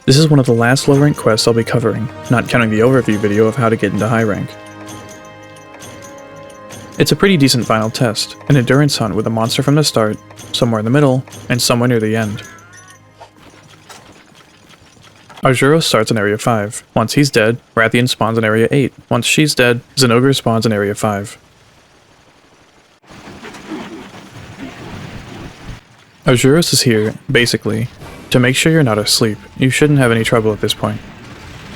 This is one of the last low rank quests I'll be covering, not counting the overview video of how to get into high rank. It's a pretty decent final test, an endurance hunt with a monster from the start, somewhere in the middle, and somewhere near the end. Arzuros starts in Area 5. Once he's dead, Rathian spawns in Area 8. Once she's dead, Zinogre spawns in Area 5. Arzuros is here, basically, to make sure you're not asleep. You shouldn't have any trouble at this point.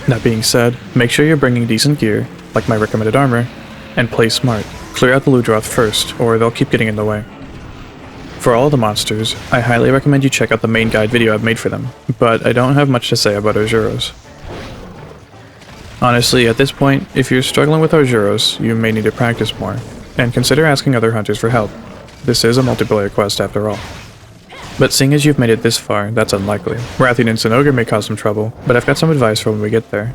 That being said, make sure you're bringing decent gear, like my recommended armor, and play smart. Clear out the Ludroth first, or they'll keep getting in the way. For all the monsters, I highly recommend you check out the main guide video I've made for them, but I don't have much to say about Arzuros. Honestly, at this point, if you're struggling with Arzuros, you may need to practice more, and consider asking other hunters for help. This is a multiplayer quest after all. But seeing as you've made it this far, that's unlikely. Rathian and Zinogre may cause some trouble, but I've got some advice for when we get there.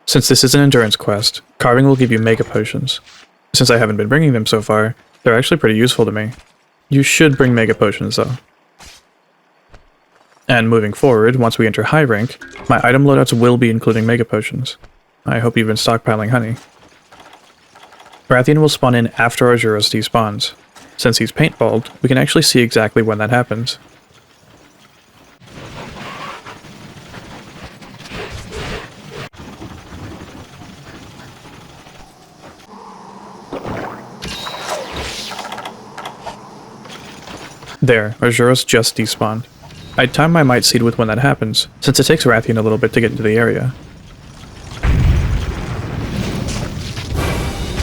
Since this is an endurance quest, carving will give you mega potions. Since I haven't been bringing them so far, they're actually pretty useful to me. You should bring mega potions though. And moving forward, once we enter high rank, my item loadouts will be including mega potions. I hope you've been stockpiling honey. Rathian will spawn in after Arzuros despawns. Since he's paintballed, we can actually see exactly when that happens. There, Arzuros just despawned. I'd time my might seed with when that happens, since it takes Rathian a little bit to get into the area.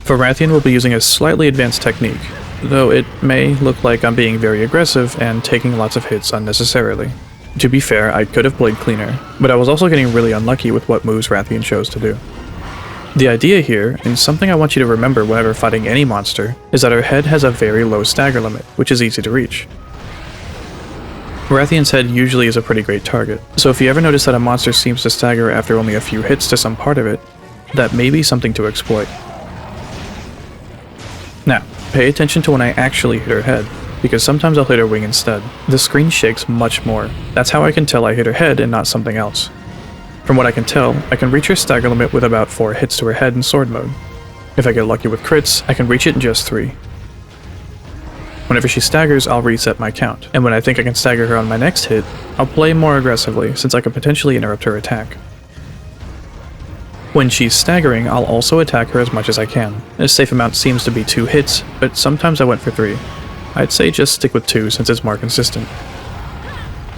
For Rathian, we'll be using a slightly advanced technique, though it may look like I'm being very aggressive and taking lots of hits unnecessarily. To be fair, I could have played cleaner, but I was also getting really unlucky with what moves Rathian chose to do. The idea here, and something I want you to remember whenever fighting any monster, is that her head has a very low stagger limit, which is easy to reach. Rathian's head usually is a pretty great target, so if you ever notice that a monster seems to stagger after only a few hits to some part of it, that may be something to exploit. Now, pay attention to when I actually hit her head, because sometimes I'll hit her wing instead. The screen shakes much more. That's how I can tell I hit her head and not something else. From what I can tell, I can reach her stagger limit with about 4 hits to her head in sword mode. If I get lucky with crits, I can reach it in just 3. Whenever she staggers, I'll reset my count, and when I think I can stagger her on my next hit, I'll play more aggressively since I could potentially interrupt her attack. When she's staggering, I'll also attack her as much as I can. A safe amount seems to be 2 hits, but sometimes I went for 3. I'd say just stick with 2 since it's more consistent.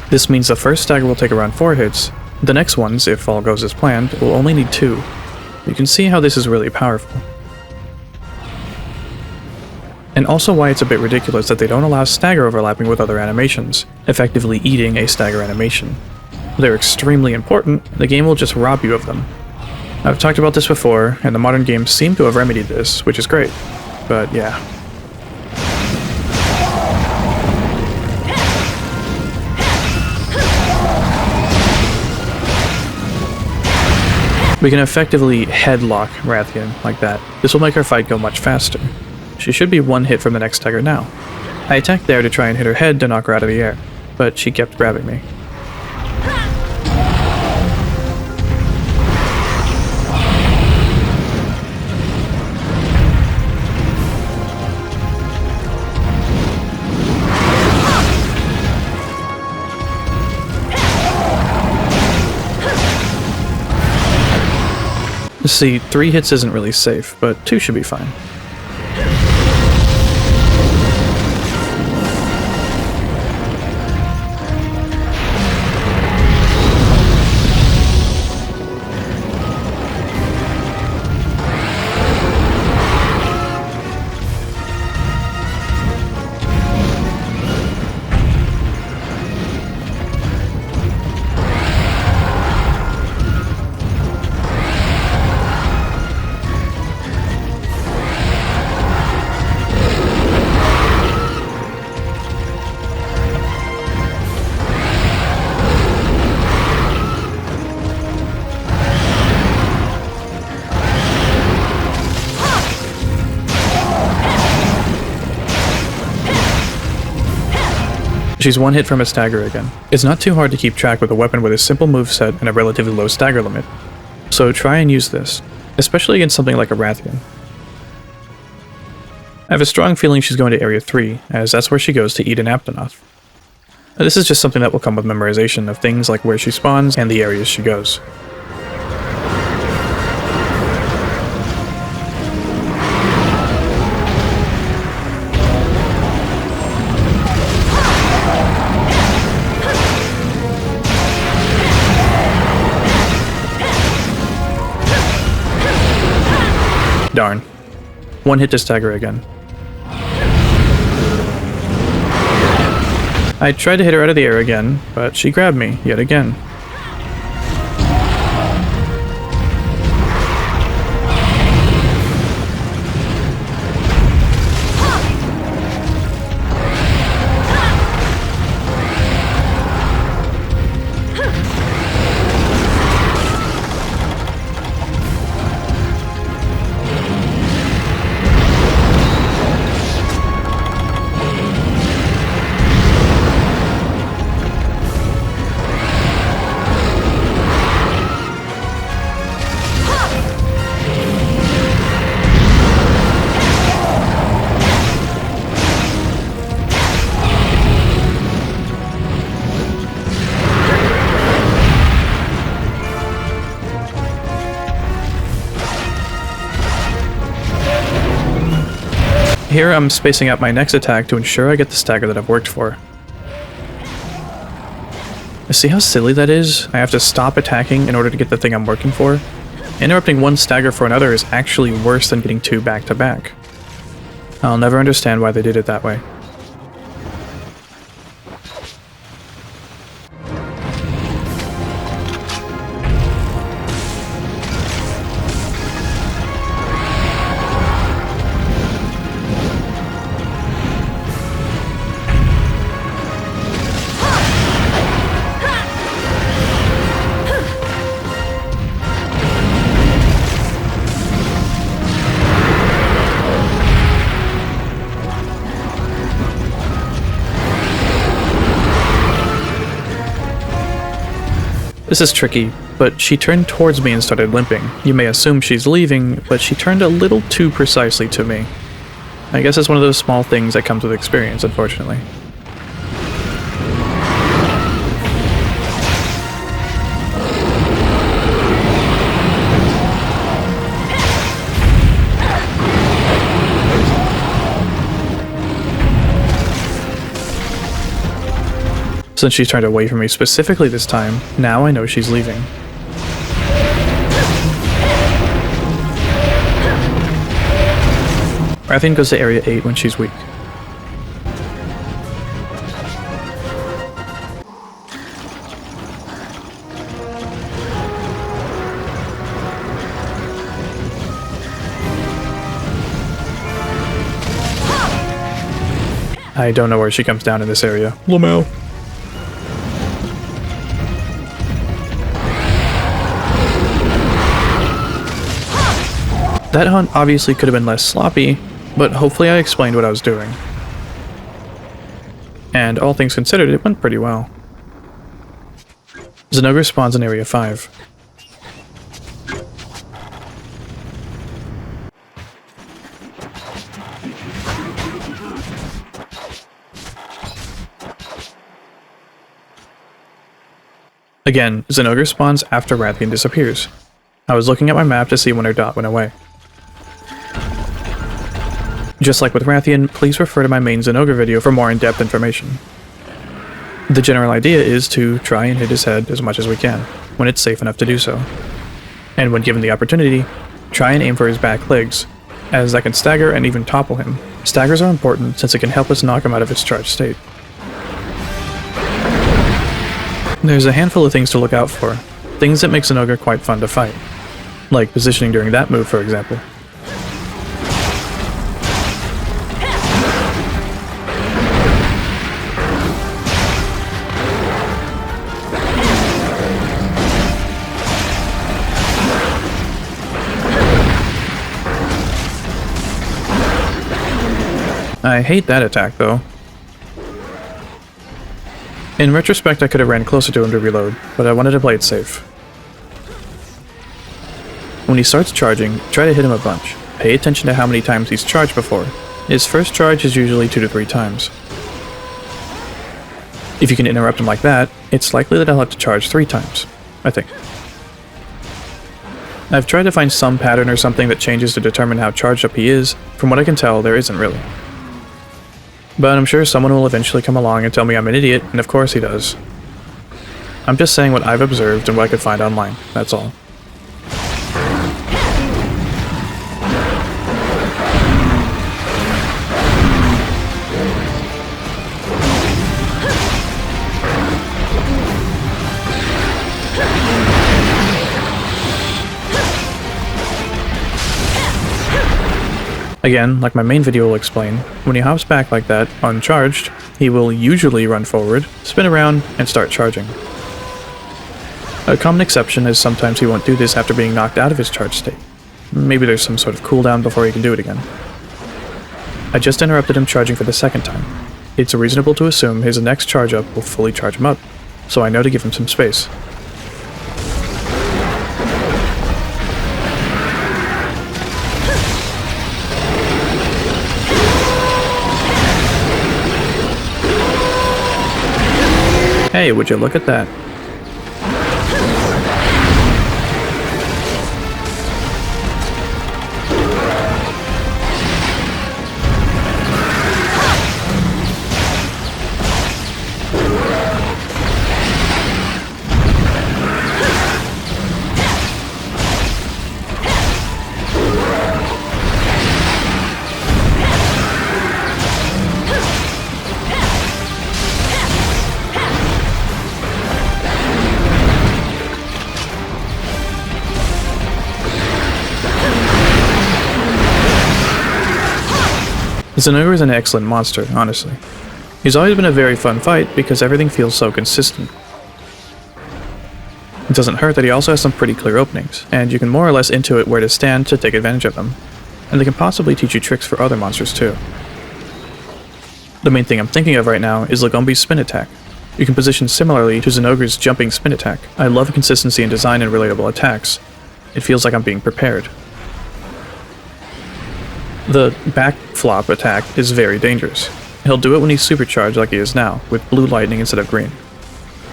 This means the first stagger will take around 4 hits, the next ones, if all goes as planned, will only need 2. You can see how this is really powerful. And also why it's a bit ridiculous that they don't allow stagger overlapping with other animations, effectively eating a stagger animation. they're extremely important, the game will just rob you of them. I've talked about this before, and the modern games seem to have remedied this, which is great. But yeah. We can effectively headlock Rathian like that. This will make our fight go much faster. She should be one hit from the next tiger now. I attacked there to try and hit her head to knock her out of the air, but she kept grabbing me. See, 3 hits isn't really safe, but 2 should be fine. She's one hit from a stagger again. It's not too hard to keep track with a weapon with a simple moveset and a relatively low stagger limit, so try and use this, especially against something like a Rathian. I have a strong feeling she's going to Area 3, as that's where she goes to eat an Aptonoth. This is just something that will come with memorization of things like where she spawns and the areas she goes. Darn. One hit to stagger again. I tried to hit her out of the air again, but she grabbed me yet again. Here I'm spacing out my next attack to ensure I get the stagger that I've worked for. See how silly that is? I have to stop attacking in order to get the thing I'm working for? Interrupting one stagger for another is actually worse than getting 2 back to back. I'll never understand why they did it that way. This is tricky, but she turned towards me and started limping. You may assume she's leaving, but she turned a little too precisely to me. I guess it's one of those small things that comes with experience, unfortunately. Since she turned away from me specifically this time, now I know she's leaving. Rathian goes to Area 8 when she's weak. I don't know where she comes down in this area. Lamau. That hunt obviously could have been less sloppy, but hopefully I explained what I was doing. And all things considered, it went pretty well. Zinogre spawns in Area 5. Again, Zinogre spawns after Rathian disappears. I was looking at my map to see when her dot went away. Just like with Rathian, please refer to my main Zinogre video for more in-depth information. The general idea is to try and hit his head as much as we can, when it's safe enough to do so. And when given the opportunity, try and aim for his back legs, as that can stagger and even topple him. Staggers are important since it can help us knock him out of his charged state. There's a handful of things to look out for, things that make Zinogre quite fun to fight. Like positioning during that move, for example. I hate that attack, though. In retrospect, I could have ran closer to him to reload, but I wanted to play it safe. When he starts charging, try to hit him a bunch. Pay attention to how many times he's charged before. His first charge is usually 2 to 3 times. If you can interrupt him like that, it's likely that I'll have to charge 3 times, I think. I've tried to find some pattern or something that changes to determine how charged up he is. From what I can tell, there isn't really. But I'm sure someone will eventually come along and tell me I'm an idiot, and of course he does. I'm just saying what I've observed and what I could find online, that's all. Again, like my main video will explain, when he hops back like that, uncharged, he will usually run forward, spin around, and start charging. A common exception is sometimes he won't do this after being knocked out of his charged state. Maybe there's some sort of cooldown before he can do it again. I just interrupted him charging for the second time. It's reasonable to assume his next charge up will fully charge him up, so I know to give him some space. Hey, would you look at that? Zinogre is an excellent monster, honestly. He's always been a very fun fight because everything feels so consistent. It doesn't hurt that he also has some pretty clear openings, and you can more or less intuit where to stand to take advantage of them. And they can possibly teach you tricks for other monsters too. The main thing I'm thinking of right now is Lagombi's spin attack. You can position similarly to Zinogre's jumping spin attack. I love consistency in design and relatable attacks. It feels like I'm being prepared. The back flop attack is very dangerous. He'll do it when he's supercharged like he is now, with blue lightning instead of green.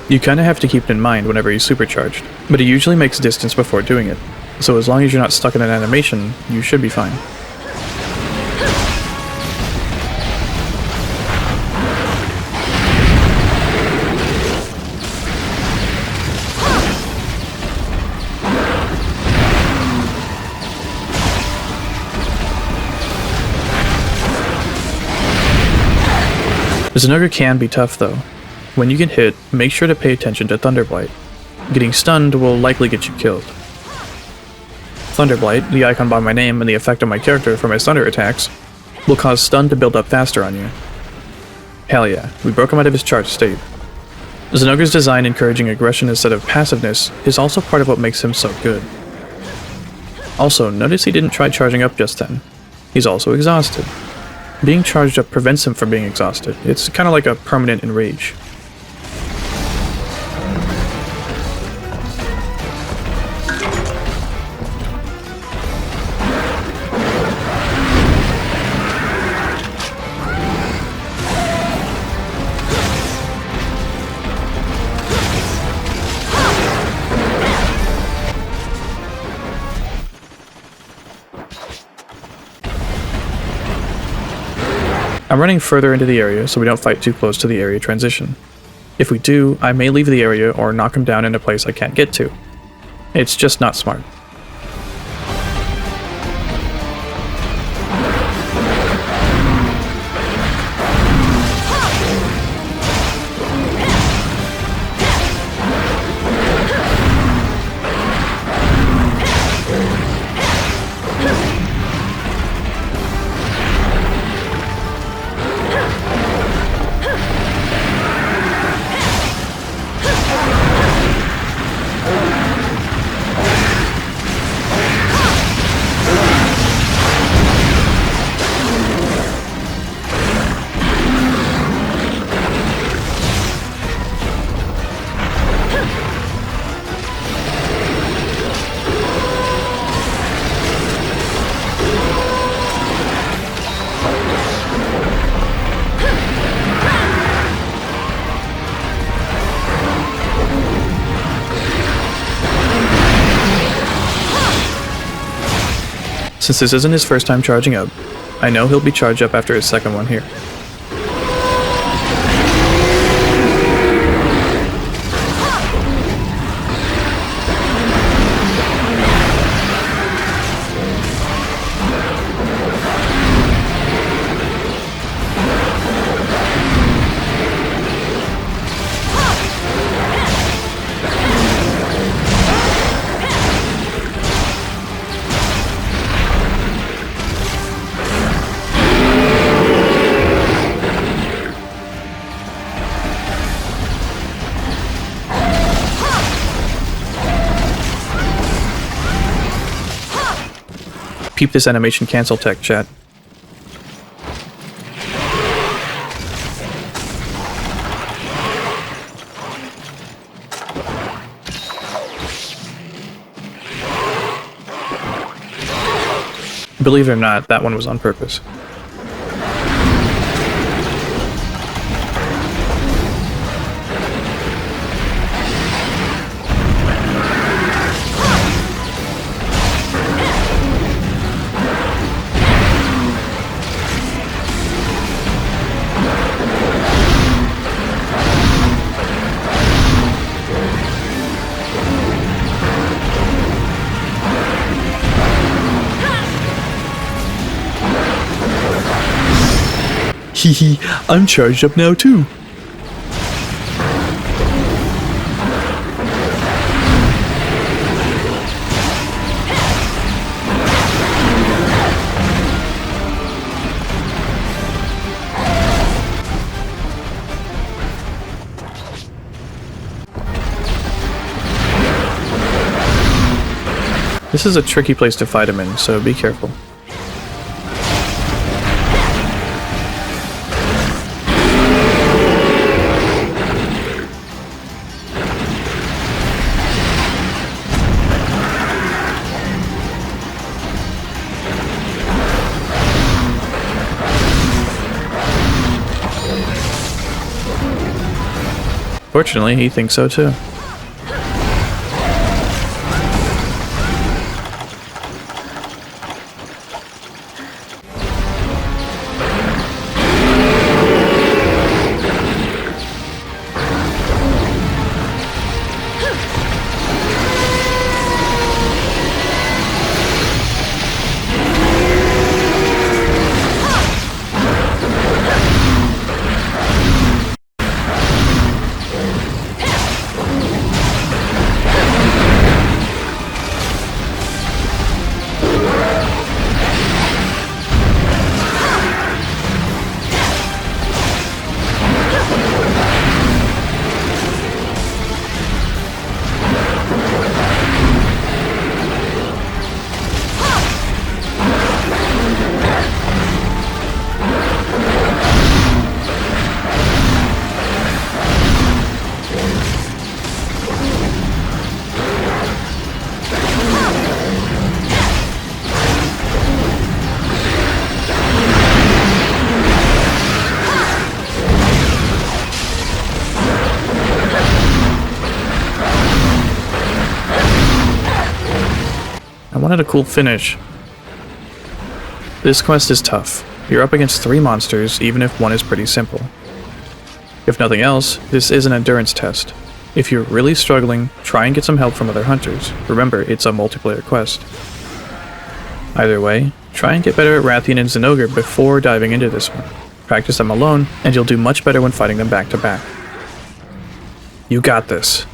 You kinda have to keep it in mind whenever he's supercharged, but he usually makes distance before doing it, so as long as you're not stuck in an animation, you should be fine. Zinogre can be tough though. When you get hit, make sure to pay attention to Thunderblight. Getting stunned will likely get you killed. Thunderblight, the icon by my name and the effect on my character for my thunder attacks, will cause stun to build up faster on you. Hell yeah, we broke him out of his charged state. Zinogre's design encouraging aggression instead of passiveness is also part of what makes him so good. Also, notice he didn't try charging up just then. He's also exhausted. Being charged up prevents him from being exhausted. It's kind of like a permanent enrage. I'm running further into the area so we don't fight too close to the area transition. If we do, I may leave the area or knock him down in a place I can't get to. It's just not smart. Since this isn't his first time charging up, I know he'll be charged up after his second one here. Keep this animation cancel tech, chat. Believe it or not, that one was on purpose. Hehe, I'm charged up now too. This is a tricky place to fight him in, so be careful. Fortunately, he thinks so too. wanted a cool finish. This quest is tough. You're up against 3 monsters, even if one is pretty simple. If nothing else, this is an endurance test. If you're really struggling, try and get some help from other hunters. Remember, it's a multiplayer quest. Either way, try and get better at Rathian and Zinogre before diving into this one. Practice them alone, and you'll do much better when fighting them back to back. You got this.